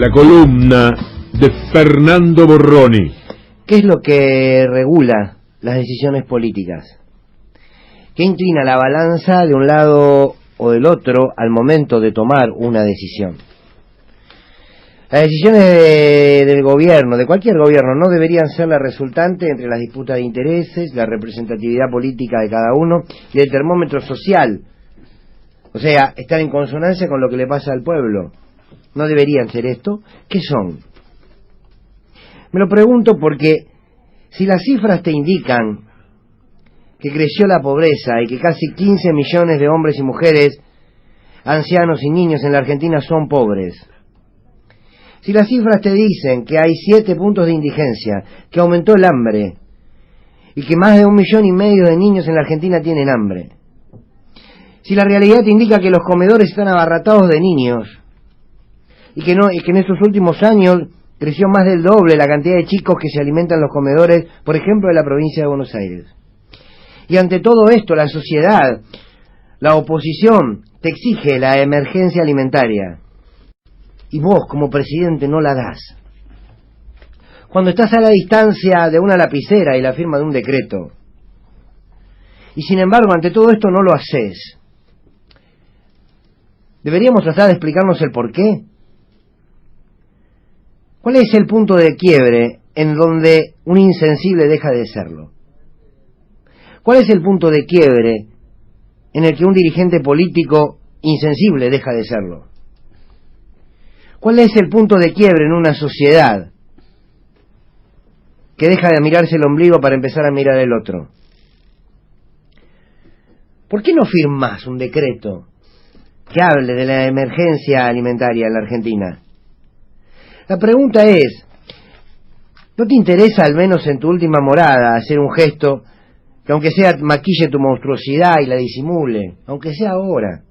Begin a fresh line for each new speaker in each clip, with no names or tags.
La columna de Fernando Borroni.
¿Qué es lo que regula las decisiones políticas? ¿Qué inclina la balanza de un lado o del otro al momento de tomar una decisión? Las decisiones del gobierno, de cualquier gobierno, no deberían ser la resultante entre las disputas de intereses, la representatividad política de cada uno y el termómetro social. O sea, estar en consonancia con lo que le pasa al pueblo. ¿No deberían ser esto? ¿Qué son? Me lo pregunto porque si las cifras te indican que creció la pobreza y que casi 15 millones de hombres y mujeres, ancianos y niños en la Argentina son pobres, si las cifras te dicen que hay 7 puntos de indigencia, que aumentó el hambre y que más de 1,5 millones de niños en la Argentina tienen hambre, si la realidad te indica que los comedores están abarrotados de niños y que en estos últimos años creció más del doble la cantidad de chicos que se alimentan en los comedores, por ejemplo, de la provincia de Buenos Aires. Y ante todo esto, la sociedad, la oposición, te exige la emergencia alimentaria. Y vos, como presidente, no la das. Cuando estás a la distancia de una lapicera y la firma de un decreto. Y sin embargo, ante todo esto no lo haces. ¿Deberíamos tratar de explicarnos el porqué? ¿Cuál es el punto de quiebre en donde un insensible deja de serlo? ¿Cuál es el punto de quiebre en el que un dirigente político insensible deja de serlo? ¿Cuál es el punto de quiebre en una sociedad que deja de mirarse el ombligo para empezar a mirar el otro? ¿Por qué no firmás un decreto que hable de la emergencia alimentaria en la Argentina? La pregunta es, ¿no te interesa al menos en tu última morada hacer un gesto que aunque sea maquille tu monstruosidad y la disimule, aunque sea ahora?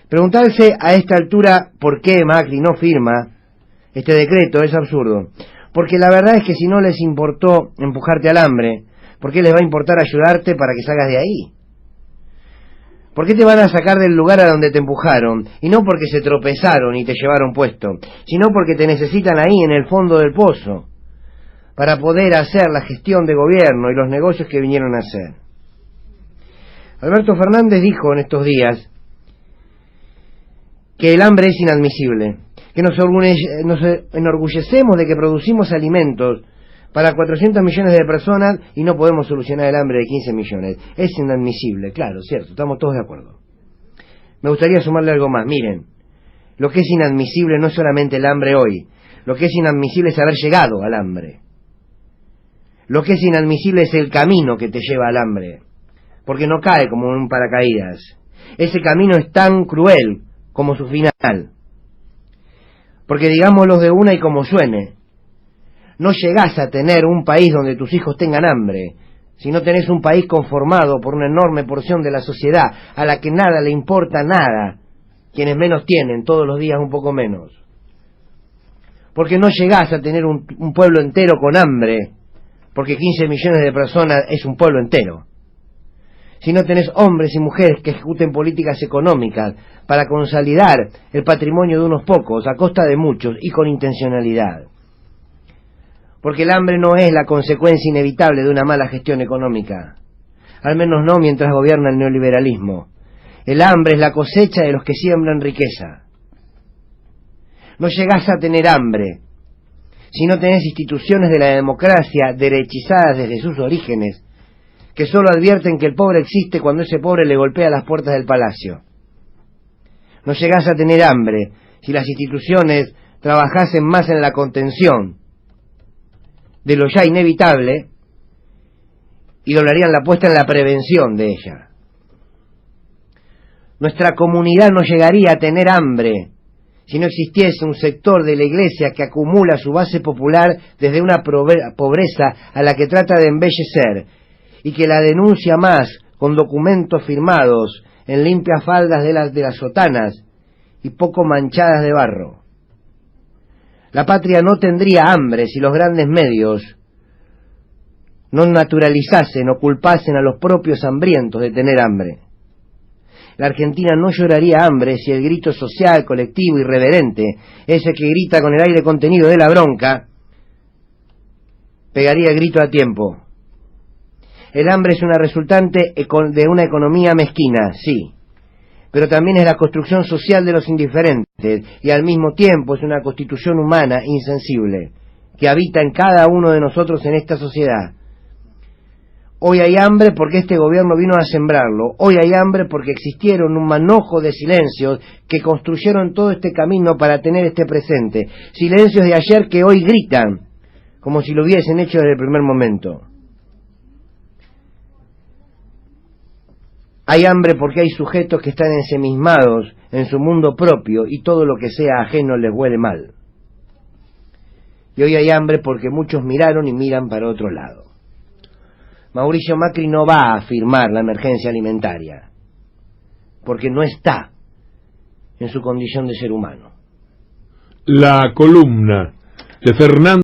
Preguntarse a esta altura por qué Macri no firma este decreto es absurdo, porque la verdad es que si no les importó empujarte al hambre, ¿por qué les va a importar ayudarte para que salgas de ahí? ¿Por qué te van a sacar del lugar a donde te empujaron? Y no porque se tropezaron y te llevaron puesto, sino porque te necesitan ahí en el fondo del pozo para poder hacer la gestión de gobierno y los negocios que vinieron a hacer. Alberto Fernández dijo en estos días que el hambre es inadmisible, que nos enorgullecemos de que producimos alimentos para 400 millones de personas y no podemos solucionar el hambre de 15 millones. Es inadmisible, claro, cierto, estamos todos de acuerdo. Me gustaría sumarle algo más. Miren, lo que es inadmisible no es solamente el hambre hoy, lo que es inadmisible es haber llegado al hambre. Lo que es inadmisible es el camino que te lleva al hambre, porque no cae como un paracaídas. Ese camino es tan cruel como su final. Porque digámoslo de una y como suene, no llegás a tener un país donde tus hijos tengan hambre, si no tenés un país conformado por una enorme porción de la sociedad, a la que nada le importa nada, quienes menos tienen, todos los días un poco menos. Porque no llegás a tener un pueblo entero con hambre, porque 15 millones de personas es un pueblo entero. Si no tenés hombres y mujeres que ejecuten políticas económicas para consolidar el patrimonio de unos pocos a costa de muchos y con intencionalidad. Porque el hambre no es la consecuencia inevitable de una mala gestión económica, al menos no mientras gobierna el neoliberalismo. El hambre es la cosecha de los que siembran riqueza. No llegás a tener hambre si no tenés instituciones de la democracia derechizadas desde sus orígenes, que solo advierten que el pobre existe cuando ese pobre le golpea las puertas del palacio. No llegás a tener hambre si las instituciones trabajasen más en la contención de lo ya inevitable y doblarían la apuesta en la prevención de ella. Nuestra comunidad no llegaría a tener hambre si no existiese un sector de la Iglesia que acumula su base popular desde una pobreza a la que trata de embellecer y que la denuncia más con documentos firmados en limpias faldas de las sotanas y poco manchadas de barro. La patria no tendría hambre si los grandes medios no naturalizasen o culpasen a los propios hambrientos de tener hambre. La Argentina no lloraría hambre si el grito social, colectivo, irreverente, ese que grita con el aire contenido de la bronca, pegaría el grito a tiempo. El hambre es una resultante de una economía mezquina, sí, pero también es la construcción social de los indiferentes y al mismo tiempo es una constitución humana insensible que habita en cada uno de nosotros en esta sociedad. Hoy hay hambre porque este gobierno vino a sembrarlo. Hoy hay hambre porque existieron un manojo de silencios que construyeron todo este camino para tener este presente. Silencios de ayer que hoy gritan, como si lo hubiesen hecho desde el primer momento. Hay hambre porque hay sujetos que están ensimismados en su mundo propio y todo lo que sea ajeno les huele mal. Y hoy hay hambre porque muchos miraron y miran para otro lado. Mauricio Macri no va a firmar la emergencia alimentaria, porque no está en su condición de ser humano.
La columna de Fernando